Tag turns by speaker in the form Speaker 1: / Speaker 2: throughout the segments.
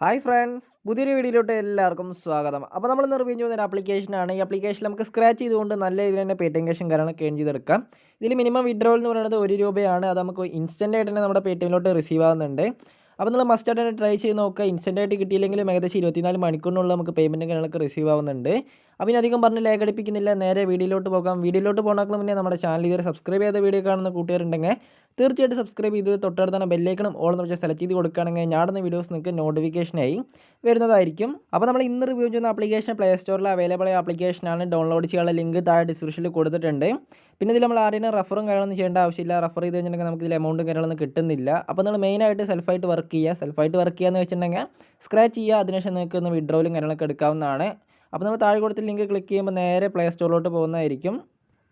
Speaker 1: Hi friends, പുതിയൊരു വീഡിയോയിലോട്ട് എല്ലാവർക്കും സ്വാഗതം. അപ്പോൾ നമ്മൾ ഇന്ന് റിവ്യൂ ചെയ്യുന്ന ഒരു ആപ്ലിക്കേഷനാണ്. ഈ ആപ്ലിക്കേഷൻ നമുക്ക് സ്ക്രാച്ച് ചെയ്തുകൊണ്ട് നല്ല രീതിയിൽ തന്നെ പേടിഎം ക്യാഷും കാര്യങ്ങളൊക്കെ ഏൺ ചെയ്തെടുക്കാം. ഇതിൽ മിനിമം വിഡ്രോവൽ എന്ന് പറയുന്നത് ₹1 അത് നമുക്ക് ഇൻസ്റ്റൻ്റ് ആയിട്ട് തന്നെ നമ്മുടെ പേടിഎമ്മിലോട്ട് റിസീവ് ആകുന്നുണ്ട്. അപ്പോൾ നിങ്ങൾ മസ്റ്റ് ആയിട്ട് തന്നെ ട്രൈ ചെയ്ത് നോക്കുക. ഇൻസ്റ്റൻ്റ് ആയിട്ട് കിട്ടിയില്ലെങ്കിലും ഏകദേശം 24 മണിക്കൂറിനുള്ളിൽ നമുക്ക് പേയ്മെൻറ്റും കാര്യങ്ങളൊക്കെ റിസീവ് ആവുന്നുണ്ട്. അപ്പോൾ ഇനി അധികം പറഞ്ഞ് ലാഗ് അടിപ്പിക്കുന്നില്ല, നേരെ വീഡിയോയിലോട്ട് പോകാം. വീഡിയോയിലോട്ട് പോകുന്നതിന് മുന്നേ നമ്മുടെ ചാനൽ ഇതുവരെ സബ്സ്ക്രൈബ് ചെയ്ത വീഡിയോ കാണുന്ന കൂട്ടുകാരുണ്ടെങ്കിൽ തീർച്ചയായിട്ടും സബ്സ്ക്രൈബ് ചെയ്ത് തൊട്ടടുത്താണ് ബെല്ലൈക്കണം ഓൾ എന്ന് വെച്ചാൽ സെലക്ട് ചെയ്ത് കൊടുക്കുകയാണെങ്കിൽ ഞാടുന്ന വീഡിയോസ് നിങ്ങൾക്ക് നോട്ടിഫിക്കേഷനായി വരുന്നതായിരിക്കും. അപ്പോൾ നമ്മൾ ഇന്ന് റിവ്യൂ ചെയ്യുന്ന ആപ്ലിക്കേഷൻ പ്ലേ സ്റ്റോറിൽ അവൈലബിൾ ആയ ആപ്ലിക്കേഷനാണ്. ഡൗൺലോഡ് ചെയ്യാനുള്ള ലിങ്ക് താഴെ ഡിസ്ക്രിപ്ഷനിൽ കൊടുത്തിട്ടുണ്ട്. പിന്നെ ഇതിൽ നമ്മൾ ആരെയും റഫറും കാര്യങ്ങളൊന്നും ചെയ്യേണ്ട ആവശ്യമില്ല. റഫർ ചെയ്ത് കഴിഞ്ഞിട്ടുണ്ടെങ്കിൽ നമുക്ക് ഇതിൽ എമൗണ്ടും കാര്യങ്ങളൊന്നും കിട്ടുന്നില്ല. അപ്പോൾ നിങ്ങൾ മെയിനായിട്ട് സെൽഫായിട്ട് വർക്ക് ചെയ്യുക എന്ന് വെച്ചിട്ടുണ്ടെങ്കിൽ സ്ക്രാച്ച് ചെയ്യുക. അതിനുശേഷം നിങ്ങൾക്ക് ഒന്ന് വിഡ്രോവലും കാര്യങ്ങളൊക്കെ എടുക്കാവുന്നതാണ്. അപ്പോൾ നമ്മൾ താഴെ കൊടുത്ത ലിങ്ക് ക്ലിക്ക് ചെയ്യുമ്പോൾ നേരെ പ്ലേ സ്റ്റോറിലോട്ട് പോകുന്നതായിരിക്കും.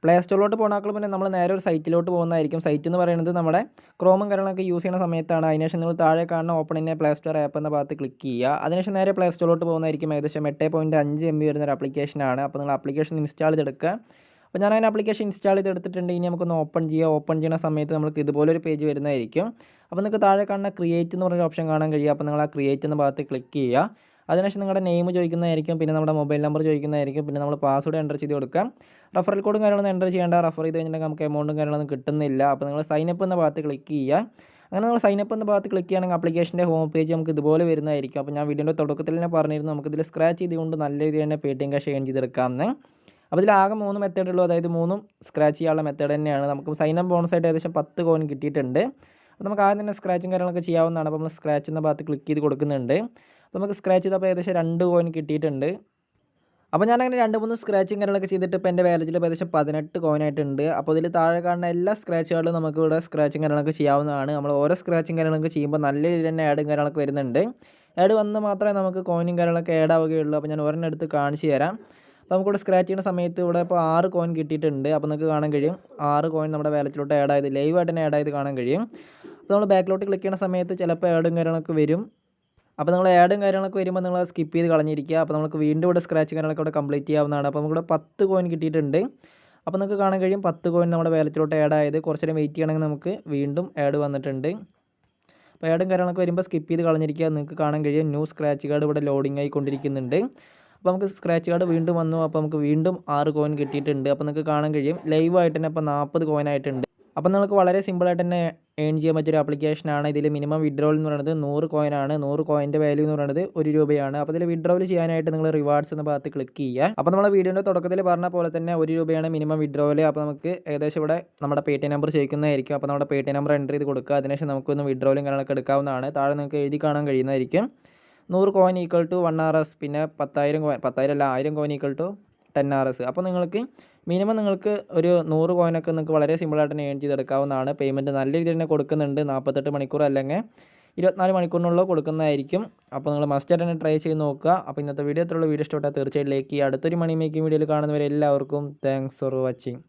Speaker 1: പ്ലേ സ്റ്റോറിലോട്ട് പോകുന്നതിനേക്കാൾ മുന്നേ നമ്മൾ നേരെ ഒരു സൈറ്റിലോട്ട് പോകുന്നതായിരിക്കും. സൈറ്റ് എന്ന് പറയുന്നത് നമ്മുടെ ക്രോമും കാര്യങ്ങളൊക്കെ യൂസ് ചെയ്യുന്ന സമയത്താണ്. അതിനുശേഷം നിങ്ങൾ താഴെ കാണുന്ന open in play store app എന്ന ഭാഗത്ത് ക്ലിക്ക് ചെയ്യുക. അതിനുശേഷം നേരെ പ്ലേ സ്റ്റോറിലോട്ട് പോകുന്നതായിരിക്കും. ഏകദേശം 8.5 MB വരുന്ന ഒരു ആപ്ലിക്കേഷനാണ്. അപ്പോൾ നിങ്ങൾ ആപ്ലിക്കേഷൻ ഇൻസ്റ്റാൾ ചെയ്തെടുക്കുക. അപ്പോൾ ഞാൻ അതിന് ആപ്ലിക്കേഷൻ ഇൻസ്റ്റാൾ ചെയ്തെടുത്തിട്ടുണ്ട്. ഇനി നമുക്കൊന്ന് ഓപ്പൺ ചെയ്യുക. ഓപ്പൺ ചെയ്യുന്ന സമയത്ത് നമുക്ക് ഇതുപോലൊരു പേജ് വരുന്നതായിരിക്കും. അപ്പോൾ നിങ്ങൾക്ക് താഴെ കാണുന്ന ക്രിയേറ്റ് എന്ന് പറഞ്ഞൊരു ഓപ്ഷൻ കാണാൻ കഴിയും. അപ്പോൾ നിങ്ങൾ ആ ക്രിയേറ്റ് എന്ന ഭാഗത്ത് ക്ലിക്ക് ചെയ്യുക. അതിനുശേഷം നിങ്ങളുടെ നെയിം ചോദിക്കുന്നതായിരിക്കും, പിന്നെ നമ്മുടെ മൊബൈൽ നമ്പർ ചോദിക്കുന്നതായിരിക്കും, പിന്നെ നമ്മൾ പാസ്വേഡ് എൻ്റർ ചെയ്ത് കൊടുക്കാം. റഫറൽ കോഡും കാര്യങ്ങളൊന്നും എൻ്റർ ചെയ്യേണ്ട. റഫർ ചെയ്ത് കഴിഞ്ഞിട്ടുണ്ടെങ്കിൽ നമുക്ക് എമൗണ്ടും കാര്യങ്ങളൊന്നും കിട്ടുന്നില്ല. അപ്പോൾ നിങ്ങൾ സൈനപ്പ് എന്ന ഭാഗത്ത് ക്ലിക്ക് ചെയ്യുക. അങ്ങനെ നമ്മൾ സൈനപ്പ് എന്ന ഭാഗത്ത് ക്ലിക്ക് ചെയ്യുകയാണെങ്കിൽ ആപ്ലിക്കേഷൻ്റെ ഹോം പേജ് നമുക്ക് ഇതുപോലെ വരുന്നതായിരിക്കും. അപ്പോൾ ഞാൻ വീഡിയോൻ്റെ തുടക്കത്തിൽ തന്നെ പറഞ്ഞിരുന്നു നമുക്കിതിൽ സ്ക്രാച്ച് ചെയ്തുകൊണ്ട് നല്ല രീതിയിൽ തന്നെ പേടിഎം ക്യാഷ് ഏൺ ചെയ്തെടുക്കാമെന്ന്. അപ്പോൾ ഇതിൽ ആകെ 3 മെത്തേഡ് ഉള്ളൂ. അതായത് 3 സ്ക്രാച്ച് ചെയ്യാനുള്ള മെത്തേഡ് തന്നെയാണ്. നമുക്ക് സൈനപ്പ് ബോണസായിട്ട് ഏകദേശം 10 കോയിൻ കിട്ടിയിട്ടുണ്ട്. അപ്പോൾ നമുക്ക് ആദ്യം തന്നെ സ്ക്രാച്ചും കാര്യങ്ങളൊക്കെ ചെയ്യാവുന്നതാണ്. അപ്പോൾ നമ്മൾ സ്ക്രാച്ച് എന്ന ഭാഗത്ത് ക്ലിക്ക് ചെയ്ത് കൊടുക്കുന്നുണ്ട്. അപ്പോൾ നമുക്ക് സ്ക്രാച്ച് ചെയ്തപ്പോൾ ഏകദേശം 2 കോയിൻ കിട്ടിയിട്ടുണ്ട്. അപ്പോൾ ഞാനങ്ങനെ 2-3 സ്ക്രാച്ചും കാര്യങ്ങളൊക്കെ ചെയ്തിട്ട് ഇപ്പോൾ എൻ്റെ വാലറ്റിൽ ഏകദേശം 18 കോയിനായിട്ടുണ്ട്. അപ്പോൾ ഇതിൽ താഴെ കാണുന്ന എല്ലാ സ്ക്രാച്ചുകളിലും നമുക്ക് ഇവിടെ സ്ക്രാച്ചും കാര്യങ്ങളൊക്കെ ചെയ്യാവുന്നതാണ്. നമ്മൾ ഓരോ സ്ക്രാച്ചും കാര്യങ്ങളൊക്കെ ചെയ്യുമ്പോൾ നല്ല രീതിയിൽ തന്നെ ആഡും കാര്യങ്ങളൊക്കെ വരുന്നുണ്ട്. ആഡ് വന്ന് മാത്രമേ നമുക്ക് കോയിനും കാര്യങ്ങളൊക്കെ ആഡ് ആവുകയുള്ളൂ. അപ്പോൾ ഞാൻ ഒരെണ്ണം എടുത്ത് കാണിച്ച് തരാം. അപ്പോൾ നമുക്കിവിടെ സ്ക്രാച്ച് ചെയ്യുന്ന സമയത്ത് ഇവിടെ ഇപ്പോൾ 6 കോയിൻ കിട്ടിയിട്ടുണ്ട്. അപ്പോൾ നിങ്ങൾക്ക് കാണാൻ കഴിയും 6 കോയിൻ നമ്മുടെ വാലറ്റിലോട്ട് ആഡ് ആയത് ലൈവായിട്ട് തന്നെ ആഡ് ആയത് കാണാൻ കഴിയും. അപ്പോൾ നമ്മൾ ബാക്കിലോട്ട് ക്ലിക്ക് ചെയ്യുന്ന സമയത്ത് ചിലപ്പോൾ ആഡും കാര്യങ്ങളൊക്കെ വരും. അപ്പോൾ നിങ്ങൾ ആഡും കാര്യങ്ങളൊക്കെ വരുമ്പോൾ നിങ്ങൾ സ്കിപ്പ് ചെയ്ത് കളഞ്ഞിരിക്കുക. അപ്പോൾ നമുക്ക് വീണ്ടും ഇവിടെ സ്ക്രാച്ച് കാര്യങ്ങളൊക്കെ ഇവിടെ കംപ്ലീറ്റ് ചെയ്യാവുന്നതാണ്. അപ്പോൾ നമുക്കിവിടെ 10 കോയിൻ കിട്ടിയിട്ടുണ്ട്. അപ്പോൾ നിങ്ങൾക്ക് കാണാൻ കഴിയും 10 കോയിൻ നമ്മുടെ വാലറ്റിലോട്ട് ആഡ് ആയത്. കുറച്ച് നേരം വെയിറ്റ് ചെയ്യണമെങ്കിൽ നമുക്ക് വീണ്ടും ആഡ് വന്നിട്ടുണ്ട്. അപ്പോൾ ആഡും കാര്യങ്ങളൊക്കെ വരുമ്പോൾ സ്കിപ്പ് ചെയ്ത് കളഞ്ഞിരിക്കുക. നിങ്ങൾക്ക് കാണാൻ കഴിയും ന്യൂ സ്ക്രാച്ച് കാർഡ് ഇവിടെ ലോഡിംഗ് ആയിക്കൊണ്ടിരിക്കുന്നുണ്ട്. അപ്പോൾ നമുക്ക് സ്ക്രാച്ച് കാർഡ് വീണ്ടും വന്നു. അപ്പോൾ നമുക്ക് വീണ്ടും 6 കോയിൻ കിട്ടിയിട്ടുണ്ട്. അപ്പോൾ നിങ്ങൾക്ക് കാണാൻ കഴിയും ലൈവായിട്ട് തന്നെ ഇപ്പോൾ 40 കോയിൻ ആയിട്ടുണ്ട്. അപ്പോൾ നിങ്ങൾക്ക് വളരെ സിമ്പിളായിട്ട് തന്നെ ഏൺ ചെയ്യാൻ പറ്റിയൊരു ആപ്ലിക്കേഷനാണ്. ഇതിൽ മിനിമം വിഡ്രോവൽ എന്ന് പറയുന്നത് 100 കോയിനാണ്. 100 കോയിൻ്റെ വാല്യൂ എന്ന് പറയുന്നത് ₹1. അപ്പോൾ ഇതിൽ വിഡ്രോവൽ ചെയ്യാനായിട്ട് നിങ്ങൾ റിവാർഡ്സ് എന്ന ഭാഗത്ത് ക്ലിക്ക് ചെയ്യുക. അപ്പോൾ നമ്മൾ വീഡിയോൻ്റെ തുടക്കത്തിൽ പറഞ്ഞ പോലെ തന്നെ ₹1 മിനിമം വിഡ്രോവൽ. അപ്പോൾ നമുക്ക് ഏകദേശം ഇവിടെ നമ്മുടെ പേടിഎം നമ്പർ ചോദിക്കുന്നതായിരിക്കും. അപ്പോൾ നമ്മുടെ പേടിഎം നമ്പർ എൻ്റർ ചെയ്ത് കൊടുക്കുക. അതിനുശേഷം നമുക്കൊന്ന് വിഡ്രോവലും കാര്യങ്ങളൊക്കെ എടുക്കാവുന്നതാണ്. താഴെ നിങ്ങൾക്ക് എഴുതി കാണാൻ കഴിയുന്നതായിരിക്കും 100 കോയിൻ ഈക്വൽ ടു 1 RS, പിന്നെ 10,000 കോയിൻ 10,000 അല്ല 1000 കോയിൻ ഈക്വൽ ടു 10 RS. അപ്പോൾ നിങ്ങൾക്ക് മിനിമം നിങ്ങൾക്ക് ഒരു 100 കോയിനൊക്കെ നിങ്ങൾക്ക് വളരെ സിമ്പിളായിട്ട് തന്നെ ഏൺ ചെയ്തെടുക്കാവുന്നതാണ്. പേയ്മെൻറ്റ് നല്ല രീതിയിൽ തന്നെ കൊടുക്കുന്നുണ്ട്. 48 മണിക്കൂർ അല്ലെങ്കിൽ 24 മണിക്കൂറിനുള്ളിൽ കൊടുക്കുന്നതായിരിക്കും. അപ്പോൾ നിങ്ങൾ മസ്റ്റായിട്ട് തന്നെ ട്രൈ ചെയ്ത് നോക്കുക. അപ്പോൾ ഇന്നത്തെ വീഡിയോ ഇത്രയുള്ള വീഡിയോ ഇഷ്ടപ്പെട്ടാൽ തീർച്ചയായിട്ടും ലൈക്ക് ചെയ്യുക. അടുത്തൊരു മണി മേക്കിംഗ് വീഡിയോയിൽ കാണുന്നവരെ എല്ലാവർക്കും താങ്ക്സ് ഫോർ വാച്ചിങ്.